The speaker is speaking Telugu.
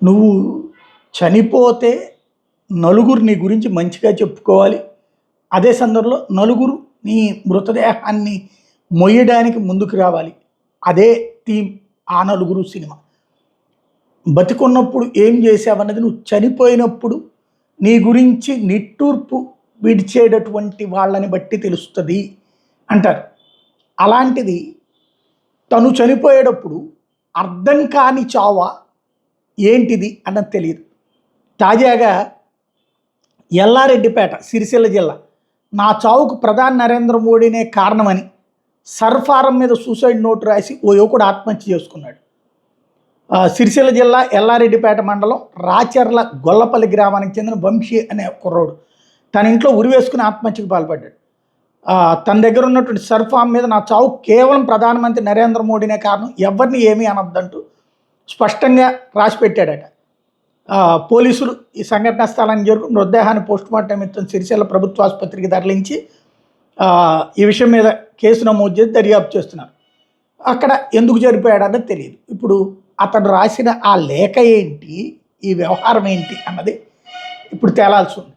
నువ్వు చనిపోతే నలుగురు నీ గురించి మంచిగా చెప్పుకోవాలి. అదే సందర్భంలో నలుగురు నీ మృతదేహాన్ని మొయ్యడానికి ముందుకు రావాలి. అదే థీమ్ ఆ నలుగురు సినిమా. బతికున్నప్పుడు ఏం చేసావన్నది నువ్వు చనిపోయినప్పుడు నీ గురించి నిట్టూర్పు విడిచేటటువంటి వాళ్ళని బట్టి తెలుస్తుంది అంటారు. అలాంటిది తను చనిపోయేటప్పుడు అర్థం కాని చావా ఏంటిది అన్నది తెలియదు. తాజాగా ఎల్లారెడ్డిపేట సిరిసిల్ల జిల్లా, నా చావుకు ప్రధాని నరేంద్ర మోడీనే కారణమని సర్ఫారం మీద సూసైడ్ నోటు రాసి ఓ యువకుడు ఆత్మహత్య చేసుకున్నాడు. సిరిసిల్ల జిల్లా ఎల్లారెడ్డిపేట మండలం రాచర్ల గొల్లపల్లి గ్రామానికి చెందిన వంశీ అనే కుర్రోడు తన ఇంట్లో ఉరివేసుకుని ఆత్మహత్యకు పాల్పడ్డాడు. తన దగ్గర ఉన్నటువంటి సర్ఫామ్ మీద నా చావు కేవలం ప్రధానమంత్రి నరేంద్ర మోడీనే కారణం, ఎవరిని ఏమీ అనొద్దంటూ స్పష్టంగా రాసి పెట్టాడట. పోలీసులు ఈ సంఘటనా స్థలానికి చేరుకుని మృతదేహాన్ని పోస్టుమార్టం నిమిత్తం సిరిసిల్ల ప్రభుత్వ ఆసుపత్రికి తరలించి ఈ విషయం మీద కేసు నమోదు చేసి దర్యాప్తు చేస్తున్నారు. అక్కడ ఎందుకు చనిపోయాడన్నది తెలియదు. ఇప్పుడు అతడు రాసిన ఆ లేఖ ఏంటి, ఈ వ్యవహారం ఏంటి అన్నది ఇప్పుడు తేలాల్సి ఉంది.